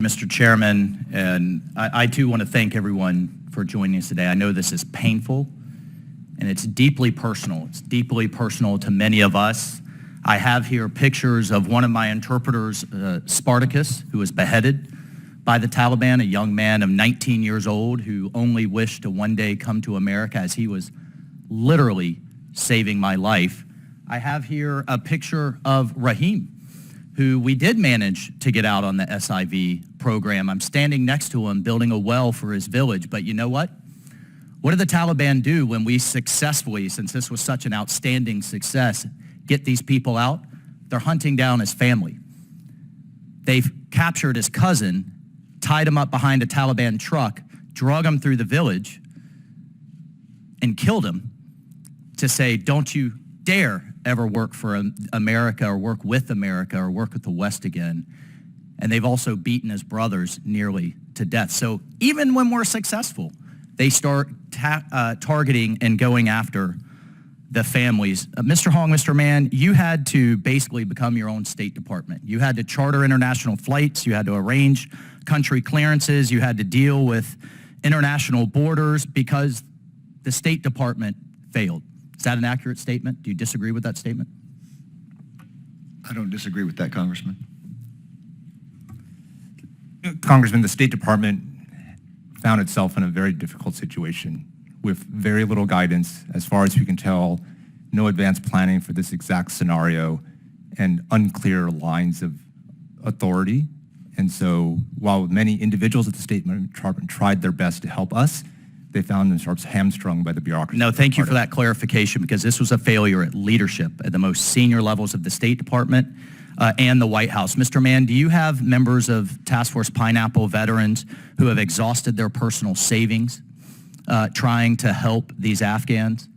Mr. Chairman, and I too want to thank everyone for joining us today. I know this is painful and it's deeply personal. It's deeply personal to many of us. I have here pictures of one of my interpreters, Spartacus, who was beheaded by the Taliban, a young man of 19 years old who only wished to one day come to America, as he was literally saving my life. I have here a picture of Rahim, who we did manage to get out on the SIV program. I'm standing next to him building a well for his village, but you know what? What did the Taliban do when we successfully, since this was such an outstanding success, get these people out? They're hunting down his family. They've captured his cousin, tied him up behind a Taliban truck, drug him through the village, and killed him to say, don't you dare ever work for America or work with America or work with the West again. And they've also beaten his brothers nearly to death. So even when we're successful, they start targeting and going after the families. Mr. Hong, Mr. Mann, you had to basically become your own State Department. You had to charter international flights. You had to arrange country clearances. You had to deal with international borders because the State Department failed. Is that an accurate statement? Do you disagree with that statement? I don't disagree with that, Congressman. Congressman, the State Department found itself in a very difficult situation with very little guidance, as far as we can tell, no advanced planning for this exact scenario, and unclear lines of authority. And so while many individuals at the State Department tried their best to help us, they found themselves hamstrung by the bureaucracy. No, thank you for that clarification, because this was a failure at leadership at the most senior levels of the State Department and the White House. Mr. Mann, do you have members of Task Force Pineapple veterans who have exhausted their personal savings trying to help these Afghans?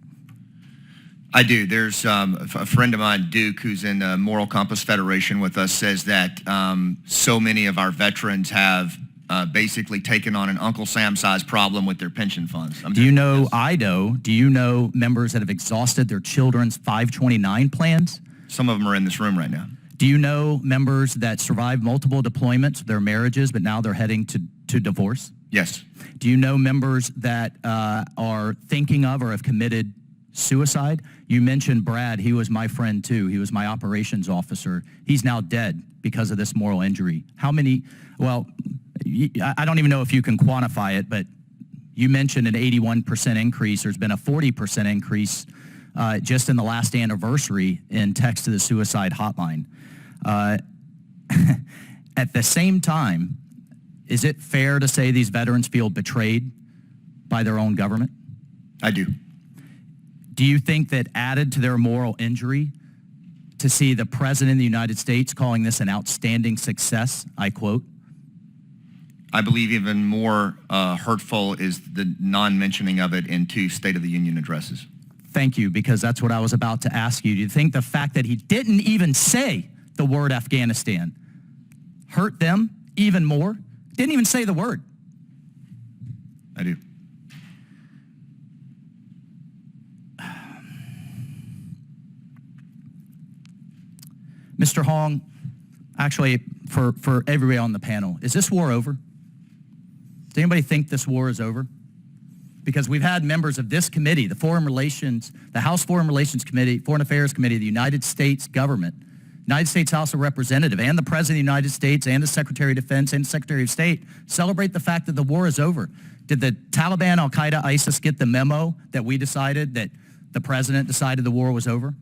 I do. There's a friend of mine, Duke, who's in the Moral Compass Federation with us, says that so many of our veterans have basically taken on an Uncle Sam-sized problem with their pension funds. Do you know IDO? Do you know members that have exhausted their children's 529 plans? Some of them are in this room right now. Do you know members that survived multiple deployments of their marriages, but now they're heading to divorce? Yes. Do you know members that are thinking of or have committed suicide? You mentioned Brad. He was my friend too. He was my operations officer. He's now dead because of this moral injury. How many? Well, I don't even know if you can quantify it, but you mentioned an 81% increase. There's been a 40% increase just in the last anniversary in text to the suicide hotline. At the same time, is it fair to say these veterans feel betrayed by their own government? I do. Do you think that added to their moral injury, to see the President of the United States calling this an outstanding success, I quote? I believe even more hurtful is the non-mentioning of it in two State of the Union addresses. Thank you, because that's what I was about to ask you. Do you think the fact that he didn't even say the word Afghanistan hurt them even more? Didn't even say the word. I do. Mr. Hong, actually, for everybody on the panel, is this war over? Does anybody think this war is over? Because we've had members of this committee, the House Foreign Relations Committee, Foreign Affairs Committee, the United States government, United States House of Representatives, and the President of the United States, and the Secretary of Defense, and the Secretary of State celebrate the fact that the war is over. Did the Taliban, Al-Qaeda, ISIS get the memo that we decided, that the President decided the war was over?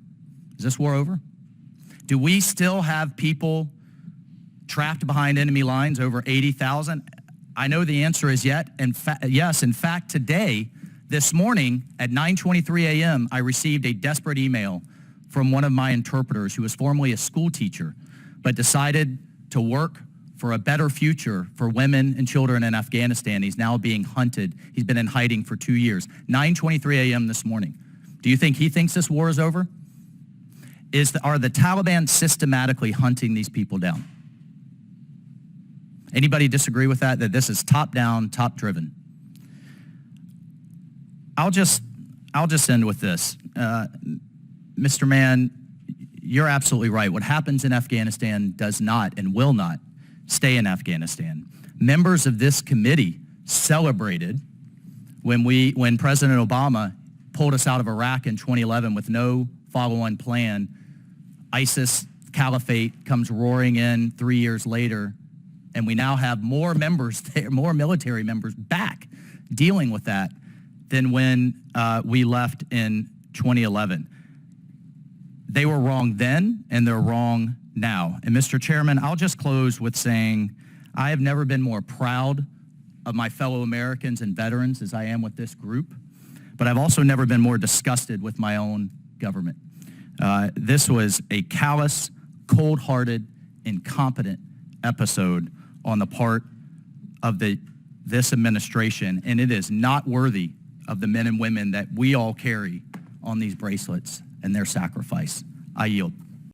Is this war over? Do we still have people trapped behind enemy lines, over 80,000? I know the answer is yes. In fact, today, this morning at 9:23 a.m., I received a desperate email from one of my interpreters who was formerly a school teacher, but decided to work for a better future for women and children in Afghanistan. He's now being hunted. He's been in hiding for 2 years. 9:23 a.m. this morning. Do you think he thinks this war is over? Are the Taliban systematically hunting these people down? Anybody disagree with that this is top-down, top-driven? I'll just end with this. Mr. Mann, you're absolutely right. What happens in Afghanistan does not and will not stay in Afghanistan. Members of this committee celebrated when President Obama pulled us out of Iraq in 2011 with no follow-on plan. ISIS caliphate comes roaring in 3 years later, and we now have more members there, more military members back dealing with that than when we left in 2011. They were wrong then, and they're wrong now. And Mr. Chairman, I'll just close with saying I have never been more proud of my fellow Americans and veterans as I am with this group, but I've also never been more disgusted with my own government. This was a callous, cold-hearted, incompetent episode on the part of this administration, and it is not worthy of the men and women that we all carry on these bracelets and their sacrifice. I yield.